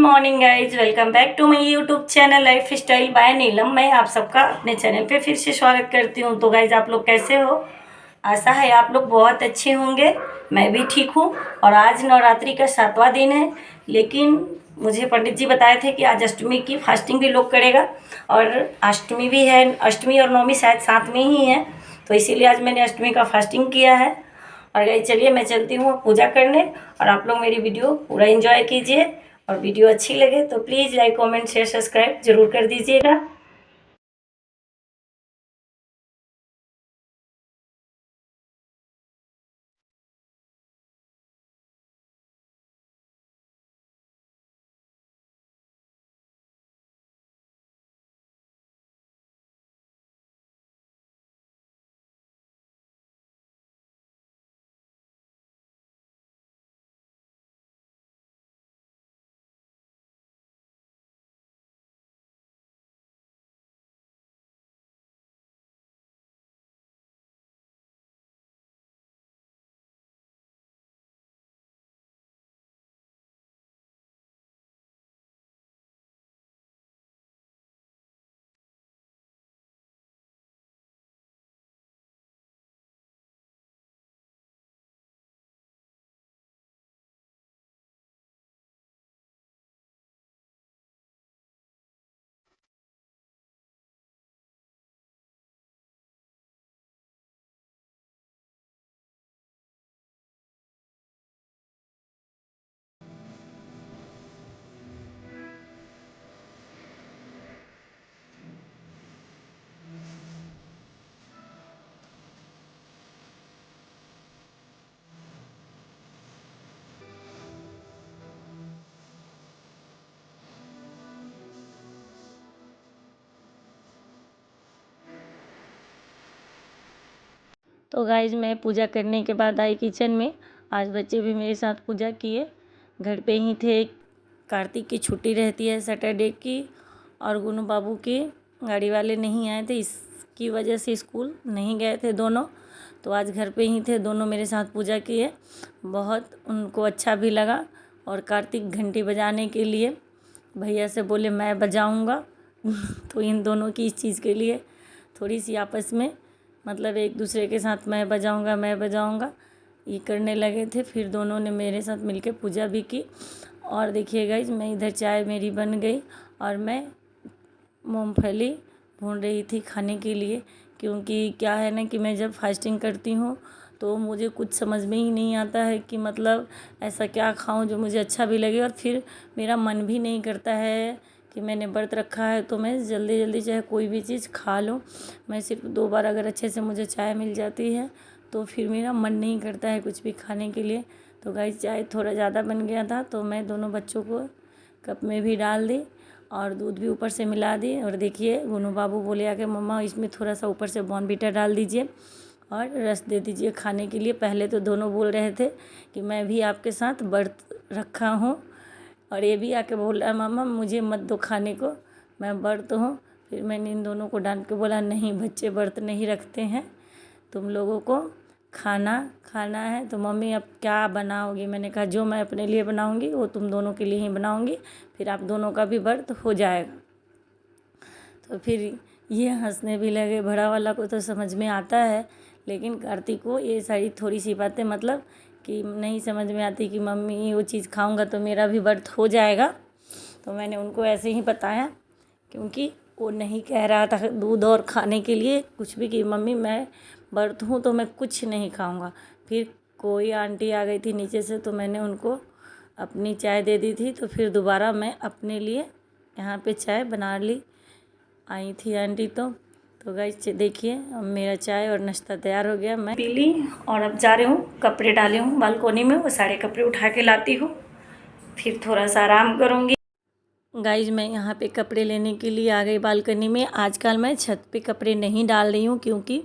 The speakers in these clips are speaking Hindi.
Morning guys, welcome back to my YouTube channel lifestyle by Neelam. मैं आप सबका अपने चैनल पे फिर से स्वागत करती हूँ। तो गाइज, आप लोग कैसे हो? आशा है आप लोग बहुत अच्छे होंगे। मैं भी ठीक हूँ। और आज नवरात्रि का 7वां दिन है, लेकिन मुझे पंडित जी बताए थे कि आज अष्टमी की फास्टिंग भी लोग करेगा, और अष्टमी भी है। अष्टमी और नवमी शायद साथ में ही है, तो इसीलिए आज मैंने अष्टमी का फास्टिंग किया है। और गाइज चलिए मैं चलती हूँ पूजा करने, और आप लोग मेरी वीडियो पूरा एंजॉय कीजिए। और वीडियो अच्छी लगे तो please like comment share subscribe जरूर कर दीजिएगा। तो गाइज मैं पूजा करने के बाद आई किचन में। आज बच्चे भी मेरे साथ पूजा किए, घर पे ही थे। कार्तिक की छुट्टी रहती है सैटरडे की, और गुनू बाबू की गाड़ी वाले नहीं आए थे, इसकी वजह से स्कूल नहीं गए थे दोनों। तो आज घर पे ही थे, दोनों मेरे साथ पूजा किए। बहुत उनको अच्छा भी लगा। और कार्तिक घंटी बजाने के लिए भैया से बोले मैं बजाऊंगा तो इन दोनों की इस चीज़ के लिए थोड़ी सी आपस में मतलब एक दूसरे के साथ मैं बजाऊंगा ये करने लगे थे। फिर दोनों ने मेरे साथ मिलके पूजा भी की। और देखिए गाइज, मैं इधर चाय मेरी बन गई, और मैं मूंगफली भून रही थी खाने के लिए। क्योंकि क्या है ना कि मैं जब फास्टिंग करती हूँ तो मुझे कुछ समझ में ही नहीं आता है कि मतलब ऐसा क्या खाऊं जो मुझे अच्छा भी लगे, और फिर मेरा मन भी नहीं करता है कि मैंने व्रत रखा है तो मैं जल्दी जल्दी चाहे कोई भी चीज़ खा लूँ। मैं सिर्फ 2 बार अगर अच्छे से मुझे चाय मिल जाती है तो फिर मेरा मन नहीं करता है कुछ भी खाने के लिए। तो गाइस, चाय थोड़ा ज़्यादा बन गया था, तो मैं दोनों बच्चों को कप में भी डाल दी और दूध भी ऊपर से मिला दी। और देखिए, गुनू बाबू बोले आके मम्मा इसमें थोड़ा सा ऊपर से बॉर्नविटा डाल दीजिए और रस दे दीजिए खाने के लिए। पहले तो दोनों बोल रहे थे कि मैं भी आपके साथ व्रत रखा हूँ, और ये भी आके बोला मम्मा मुझे मत दो खाने को, मैं व्रत हूँ। फिर मैंने इन दोनों को डांट के बोला नहीं बच्चे व्रत नहीं रखते हैं, तुम लोगों को खाना खाना है। तो मम्मी अब क्या बनाओगी? मैंने कहा जो मैं अपने लिए बनाऊंगी वो तुम दोनों के लिए ही बनाऊंगी, फिर आप दोनों का भी व्रत हो जाएगा। तो फिर ये हंसने भी लगे। बड़ा वाला को तो समझ में आता है, लेकिन कार्तिक को ये सारी थोड़ी सी बातें मतलब कि नहीं समझ में आती कि मम्मी वो चीज़ खाऊंगा तो मेरा भी व्रत हो जाएगा। तो मैंने उनको ऐसे ही बताया, क्योंकि वो नहीं कह रहा था दूध और खाने के लिए कुछ भी कि मम्मी मैं व्रत हूँ तो मैं कुछ नहीं खाऊंगा। फिर कोई आंटी आ गई थी नीचे से, तो मैंने उनको अपनी चाय दे दी थी। तो फिर दोबारा मैं अपने लिए यहाँ पे चाय बना ली। आई थी आंटी तो गाइस देखिए, अब मेरा चाय और नाश्ता तैयार हो गया। मैं पी ली और अब जा रही हूँ, कपड़े डाले हूँ बालकोनी में, वो सारे कपड़े उठा के लाती हूँ, फिर थोड़ा सा आराम करूँगी। गाइज मैं यहाँ पे कपड़े लेने के लिए आ गई बालकनी में। आजकल मैं छत पे कपड़े नहीं डाल रही हूँ, क्योंकि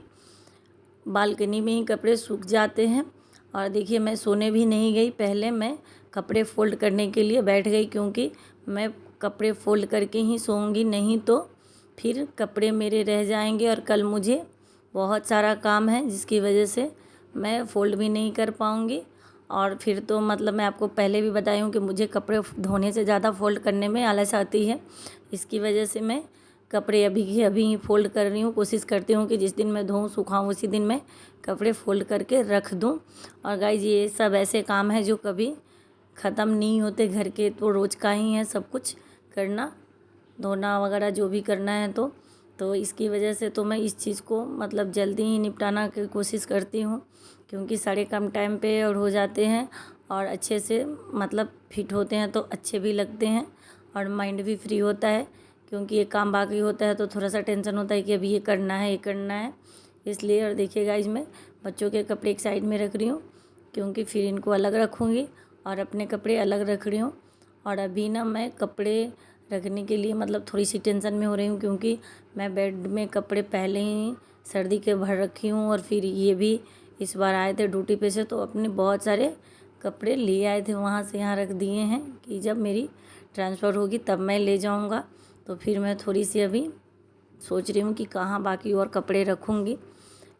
बालकनी में ही कपड़े सूख जाते हैं। और देखिए, मैं सोने भी नहीं गई, पहले मैं कपड़े फ़ोल्ड करने के लिए बैठ गई, क्योंकि मैं कपड़े फ़ोल्ड करके ही सोऊंगी, नहीं तो फिर कपड़े मेरे रह जाएंगे और कल मुझे बहुत सारा काम है, जिसकी वजह से मैं फ़ोल्ड भी नहीं कर पाऊंगी। और फिर तो मतलब मैं आपको पहले भी बताई हूँ कि मुझे कपड़े धोने से ज़्यादा फ़ोल्ड करने में आलस आती है। इसकी वजह से मैं कपड़े अभी के अभी ही फ़ोल्ड कर रही हूँ। कोशिश करती हूँ कि जिस दिन मैं धोऊँ सुखाऊँ उसी दिन मैं कपड़े फ़ोल्ड करके रख दूँ। और गाइस ये सब ऐसे काम है जो कभी ख़त्म नहीं होते घर के, तो रोज़ का ही है सब कुछ करना, धोना वगैरह जो भी करना है। तो इसकी वजह से तो मैं इस चीज़ को मतलब जल्दी ही निपटाना की कोशिश करती हूँ, क्योंकि सारे काम टाइम पे और हो जाते हैं और अच्छे से मतलब फिट होते हैं तो अच्छे भी लगते हैं और माइंड भी फ्री होता है। क्योंकि ये काम बाकी होता है तो थोड़ा सा टेंशन होता है कि अभी ये करना है ये करना है, इसलिए। और देखिए गाइस मैं बच्चों के कपड़े एक साइड में रख रही हूँ, क्योंकि फिर इनको अलग रखूँगी और अपने कपड़े अलग रख रही हूँ। और अभी ना मैं कपड़े रखने के लिए मतलब थोड़ी सी टेंशन में हो रही हूँ, क्योंकि मैं बेड में कपड़े पहले ही सर्दी के भर रखी हूँ और फिर ये भी इस बार आए थे ड्यूटी पे से तो अपने बहुत सारे कपड़े ले आए थे वहाँ से यहाँ रख दिए हैं कि जब मेरी ट्रांसफ़र होगी तब मैं ले जाऊँगा। तो फिर मैं थोड़ी सी अभी सोच रही हूँ कि कहाँ बाकी और कपड़े रखूँगी,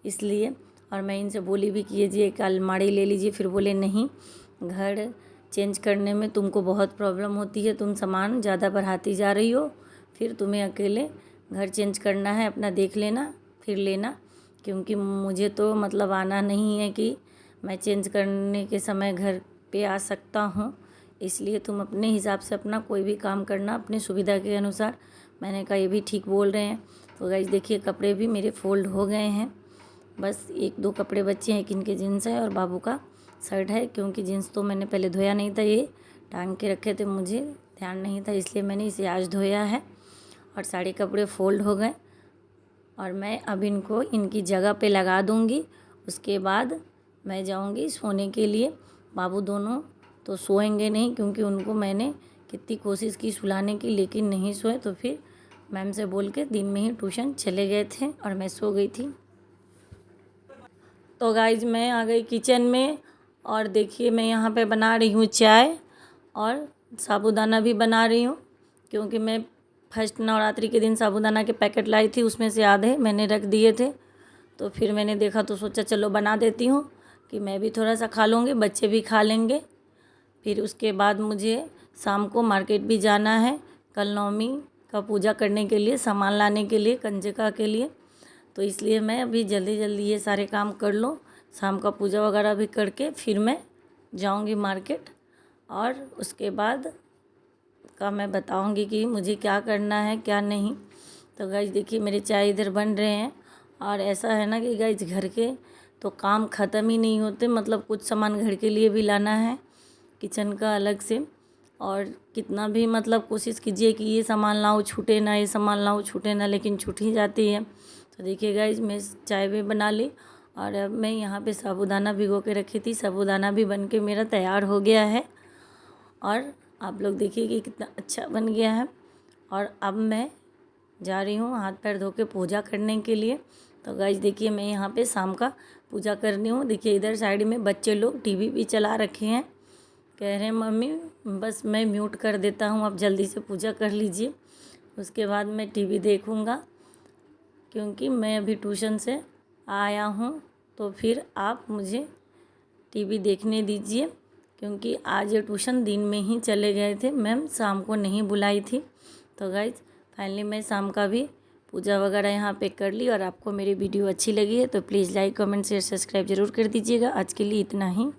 इसलिए। और मैं इनसे बोली भी कि ये एक अलमारी ले लीजिए, फिर बोले नहीं, घर चेंज करने में तुमको बहुत प्रॉब्लम होती है, तुम सामान ज़्यादा बढ़ाती जा रही हो, फिर तुम्हें अकेले घर चेंज करना है, अपना देख लेना फिर लेना। क्योंकि मुझे तो मतलब आना नहीं है कि मैं चेंज करने के समय घर पे आ सकता हूँ, इसलिए तुम अपने हिसाब से अपना कोई भी काम करना अपनी सुविधा के अनुसार। मैंने कहा ये भी ठीक बोल रहे हैं। तो गाइस देखिए कपड़े भी मेरे फ़ोल्ड हो गए हैं, बस एक दो कपड़े बच्चे हैं, इनके जीन्स है और बाबू का शर्ट है। क्योंकि जीन्स तो मैंने पहले धोया नहीं था, ये टांग के रखे थे, मुझे ध्यान नहीं था, इसलिए मैंने इसे आज धोया है। और सारे कपड़े फ़ोल्ड हो गए और मैं अब इनको इनकी जगह पे लगा दूँगी। उसके बाद मैं जाऊँगी सोने के लिए। बाबू दोनों तो सोएंगे नहीं, क्योंकि उनको मैंने कितनी कोशिश की सुलाने की लेकिन नहीं सोए, तो फिर मैम से बोल के दिन में ही ट्यूशन चले गए थे और मैं सो गई थी। तो गाइज मैं आ गई किचन में और देखिए मैं यहाँ पे बना रही हूँ चाय और साबूदाना भी बना रही हूँ, क्योंकि मैं फर्स्ट नवरात्रि के दिन साबूदाना के पैकेट लाई थी, उसमें से आधे मैंने रख दिए थे। तो फिर मैंने देखा तो सोचा चलो बना देती हूँ कि मैं भी थोड़ा सा खा लूँगी, बच्चे भी खा लेंगे। फिर उसके बाद मुझे शाम को मार्केट भी जाना है, कल नवमी का पूजा करने के लिए, सामान लाने के लिए, कंजका के लिए। तो इसलिए मैं अभी जल्दी जल्दी ये सारे काम कर लूँ, शाम का पूजा वगैरह भी करके फिर मैं जाऊँगी मार्केट। और उसके बाद का मैं बताऊँगी कि मुझे क्या करना है क्या नहीं। तो गाइस देखिए मेरे चाय इधर बन रहे हैं। और ऐसा है ना कि गाइस घर के तो काम ख़त्म ही नहीं होते, मतलब कुछ सामान घर के लिए भी लाना है किचन का अलग से। और कितना भी मतलब कोशिश कीजिए कि ये सामान लाओ छूटे ना, ये सामान लाओ छूटे ना, लेकिन छूट ही जाती है। तो देखिए गाइस मैं चाय भी बना ली और अब मैं यहाँ पे साबूदाना भिगो के रखी थी, साबूदाना भी बन के मेरा तैयार हो गया है। और आप लोग देखिए कि कितना अच्छा बन गया है। और अब मैं जा रही हूँ हाथ पैर धो के पूजा करने के लिए। तो गाइस देखिए मैं यहाँ पे शाम का पूजा कर रही हूँ। देखिए इधर साइड में बच्चे लोग टीवी भी चला रखे हैं, कह रहे हैं मम्मी बस मैं म्यूट कर देता हूँ, आप जल्दी से पूजा कर लीजिए, उसके बाद मैं टीवी देखूँगा, क्योंकि मैं अभी ट्यूशन से आया हूँ। तो फिर आप मुझे टीवी देखने दीजिए, क्योंकि आज ये ट्यूशन दिन में ही चले गए थे, मैम शाम को नहीं बुलाई थी। तो गाइज फाइनली मैं शाम का भी पूजा वगैरह यहाँ पे कर ली। और आपको मेरी वीडियो अच्छी लगी है तो please like comment share subscribe ज़रूर कर दीजिएगा। आज के लिए इतना ही।